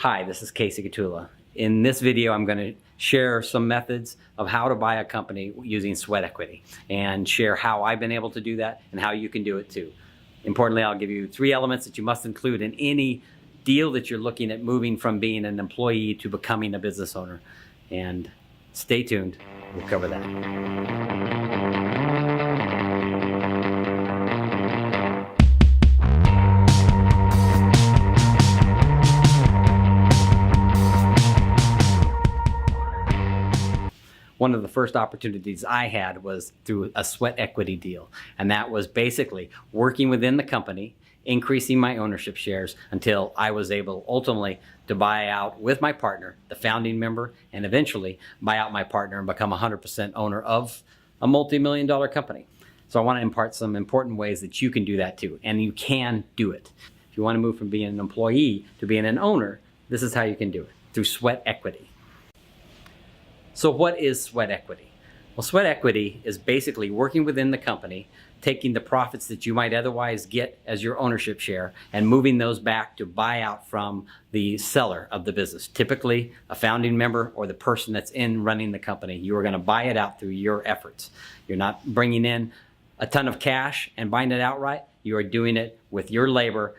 Hi, this is Kasey Cotulla. In this video, I'm going to share some methods of how to buy a company using sweat equity and share how I've been able to do that and how you can do it too. Importantly, I'll give you 3 elements that you must include in any deal that you're looking at moving from being an employee to becoming a business owner. And stay tuned, we'll cover that. One of the first opportunities I had was through a sweat equity deal. And that was basically working within the company, increasing my ownership shares until I was able ultimately to buy out with my partner, the founding member, and eventually buy out my partner and become 100% owner of a multi-million-dollar company. So I want to impart some important ways that you can do that too. And you can do it. If you want to move from being an employee to being an owner, this is how you can do it, through sweat equity. So what is sweat equity? Well, sweat equity is basically working within the company, taking the profits that you might otherwise get as your ownership share and moving those back to buy out from the seller of the business, typically a founding member or the person that's in running the company. You are going to buy it out through your efforts. You're not bringing in a ton of cash and buying it outright. You are doing it with your labor.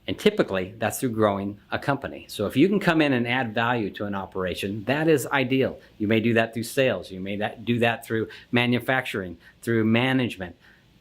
And typically, that's through growing a company. So if you can come in and add value to an operation, that is ideal. You may do that through sales. You may do that through manufacturing, through management.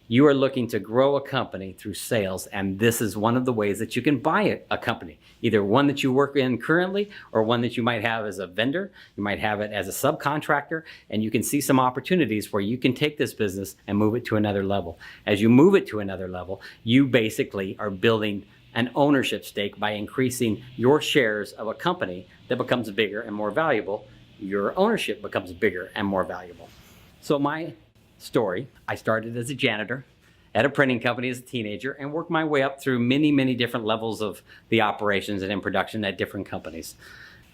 You are looking to grow a company through sales, and this is one of the ways that you can buy a company, either one that you work in currently or one that you might have as a vendor. You might have it as a subcontractor, and you can see some opportunities where you can take this business and move it to another level. As you move it to another level, you basically are building an ownership stake by increasing your shares of a company that becomes bigger and more valuable. Your ownership becomes bigger and more valuable. So my story, I started as a janitor at a printing company as a teenager and worked my way up through many, many different levels of the operations and in production at different companies.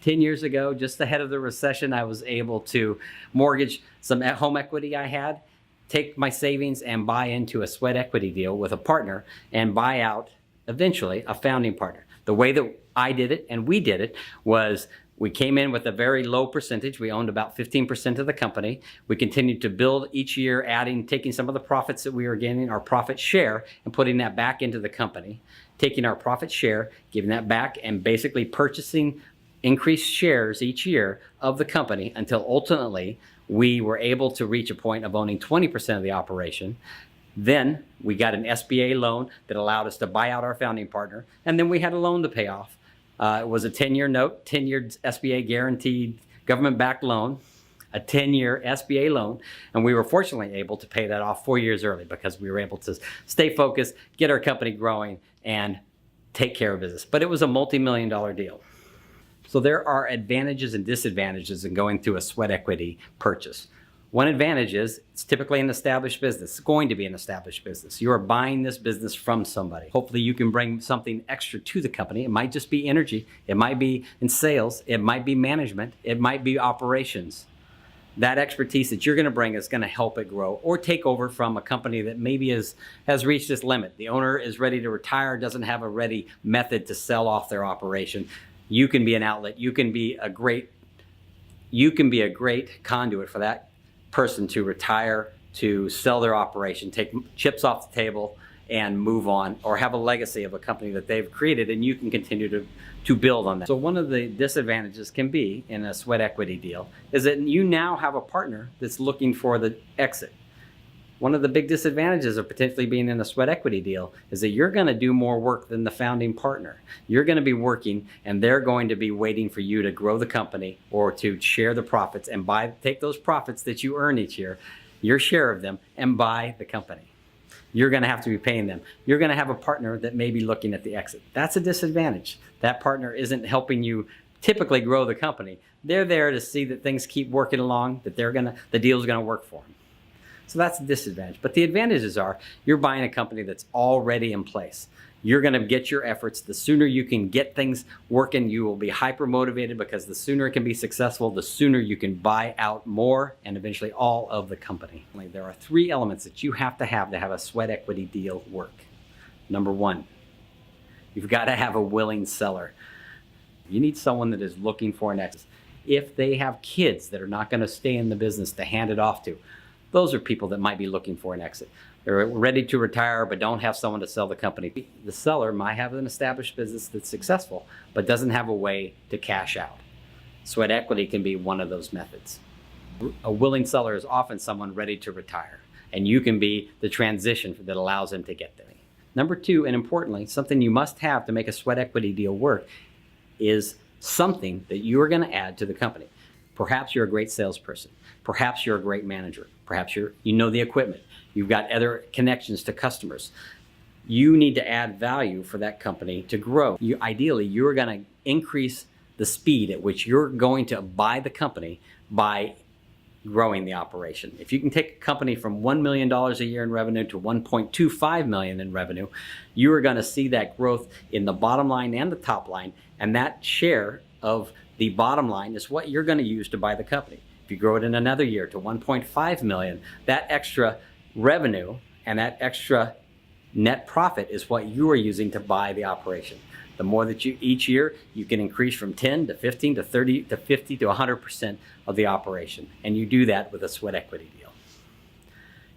10 years ago, just ahead of the recession, I was able to mortgage some home equity I had, take my savings and buy into a sweat equity deal with a partner and buy out eventually a founding partner. The way that I did it and we did it was we came in with a very low percentage. We owned about 15% of the company. We continued to build each year, taking some of the profits that we were gaining, our profit share, and putting that back into the company, taking our profit share, giving that back, and basically purchasing increased shares each year of the company until ultimately we were able to reach a point of owning 20% of the operation. Then we got an SBA loan that allowed us to buy out our founding partner. And then we had a loan to pay off. It was a 10-year note, 10-year SBA guaranteed government-backed loan, a 10-year SBA loan. And we were fortunately able to pay that off 4 years early because we were able to stay focused, get our company growing, and take care of business. But it was a multi-million-dollar deal. So there are advantages and disadvantages in going through a sweat equity purchase. One advantage is it's typically an established business. It's going to be an established business. You are buying this business from somebody. Hopefully you can bring something extra to the company. It might just be energy. It might be in sales. It might be management. It might be operations. That expertise that you're going to bring is going to help it grow or take over from a company that maybe has reached its limit. The owner is ready to retire, doesn't have a ready method to sell off their operation. You can be an outlet. You can be a great conduit for that person to retire, to sell their operation, take chips off the table and move on, or have a legacy of a company that they've created and you can continue to build on that. So one of the disadvantages can be in a sweat equity deal is that you now have a partner that's looking for the exit. One of the big disadvantages of potentially being in a sweat equity deal is that you're going to do more work than the founding partner. You're going to be working and they're going to be waiting for you to grow the company or to share the profits and take those profits that you earn each year, your share of them, and buy the company. You're going to have to be paying them. You're going to have a partner that may be looking at the exit. That's a disadvantage. That partner isn't helping you typically grow the company. They're there to see that things keep working along, that the deal's going to work for them. So that's a disadvantage. But the advantages are you're buying a company that's already in place. You're going to get your efforts. The sooner you can get things working, you will be hyper motivated because the sooner it can be successful, the sooner you can buy out more and eventually all of the company. There are 3 elements that you have to have a sweat equity deal work. Number 1, you've got to have a willing seller. You need someone that is looking for an exit. If they have kids that are not going to stay in the business to hand it off to, those are people that might be looking for an exit. They're ready to retire but don't have someone to sell the company. The seller might have an established business that's successful but doesn't have a way to cash out. Sweat equity can be one of those methods. A willing seller is often someone ready to retire, and you can be the transition that allows them to get there. Number two, and importantly, something you must have to make a sweat equity deal work is something that you are going to add to the company. Perhaps you're a great salesperson. Perhaps you're a great manager. Perhaps you know the equipment. You've got other connections to customers. You need to add value for that company to grow. Ideally, you're going to increase the speed at which you're going to buy the company by growing the operation. If you can take a company from $1 million a year in revenue to $1.25 million in revenue, you are going to see that growth in the bottom line and the top line, and that share of the bottom line is what you're going to use to buy the company. If you grow it in another year to 1.5 million, that extra revenue and that extra net profit is what you are using to buy the operation. The more that each year you can increase from 10 to 15 to 30 to 50 to 100% of the operation. And you do that with a sweat equity deal.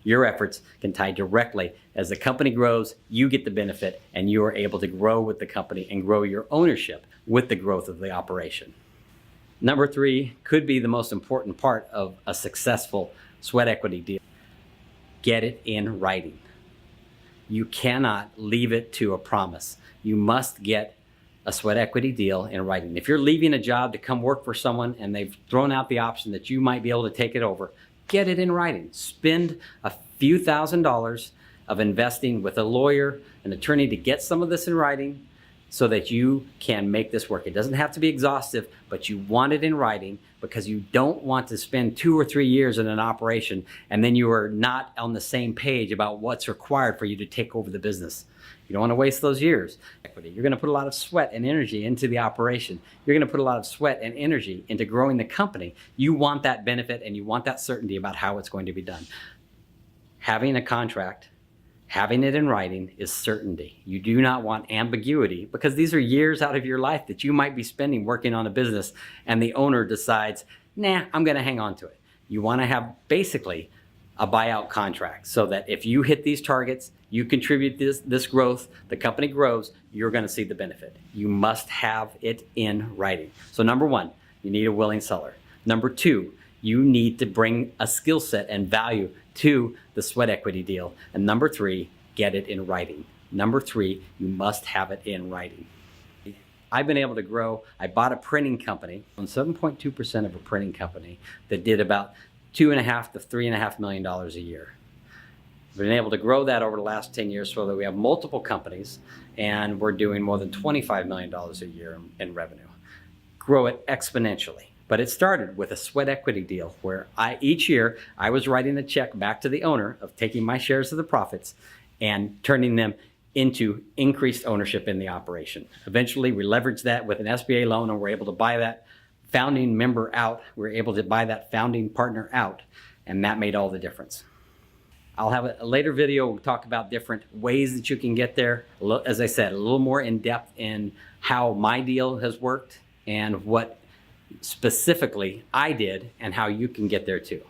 Your efforts can tie directly. As the company grows, you get the benefit and you are able to grow with the company and grow your ownership with the growth of the operation. Number three could be the most important part of a successful sweat equity deal. Get it in writing. You cannot leave it to a promise. You must get a sweat equity deal in writing. If you're leaving a job to come work for someone and they've thrown out the option that you might be able to take it over, get it in writing. Spend a few $1,000s of investing with a lawyer, an attorney to get some of this in writing so that you can make this work. It doesn't have to be exhaustive, but you want it in writing because you don't want to spend 2 or 3 years in an operation and then you are not on the same page about what's required for you to take over the business. You don't want to waste those years. You're going to put a lot of sweat and energy into the operation. You're going to put a lot of sweat and energy into growing the company. You want that benefit and you want that certainty about how it's going to be done. Having a contract, having it in writing is certainty. You do not want ambiguity because these are years out of your life that you might be spending working on a business and the owner decides, nah, I'm going to hang on to it. You want to have basically a buyout contract so that if you hit these targets, you contribute this growth, the company grows, you're going to see the benefit. You must have it in writing. So number one, you need a willing seller. Number two, you need to bring a skill set and value to the sweat equity deal. And number three, get it in writing. Number three, you must have it in writing. I've been able to grow. I bought a printing company, on 7.2% of a printing company that did about $2.5 to $3.5 million a year. We've been able to grow that over the last 10 years so that we have multiple companies and we're doing more than $25 million a year in revenue. Grow it exponentially. But it started with a sweat equity deal where each year I was writing a check back to the owner of taking my shares of the profits and turning them into increased ownership in the operation. Eventually we leveraged that with an SBA loan and we're able to buy that founding member out. We're able to buy that founding partner out, and that made all the difference. I'll have a later video. We'll talk about different ways that you can get there. As I said, a little more in depth in how my deal has worked and what specifically I did and how you can get there too.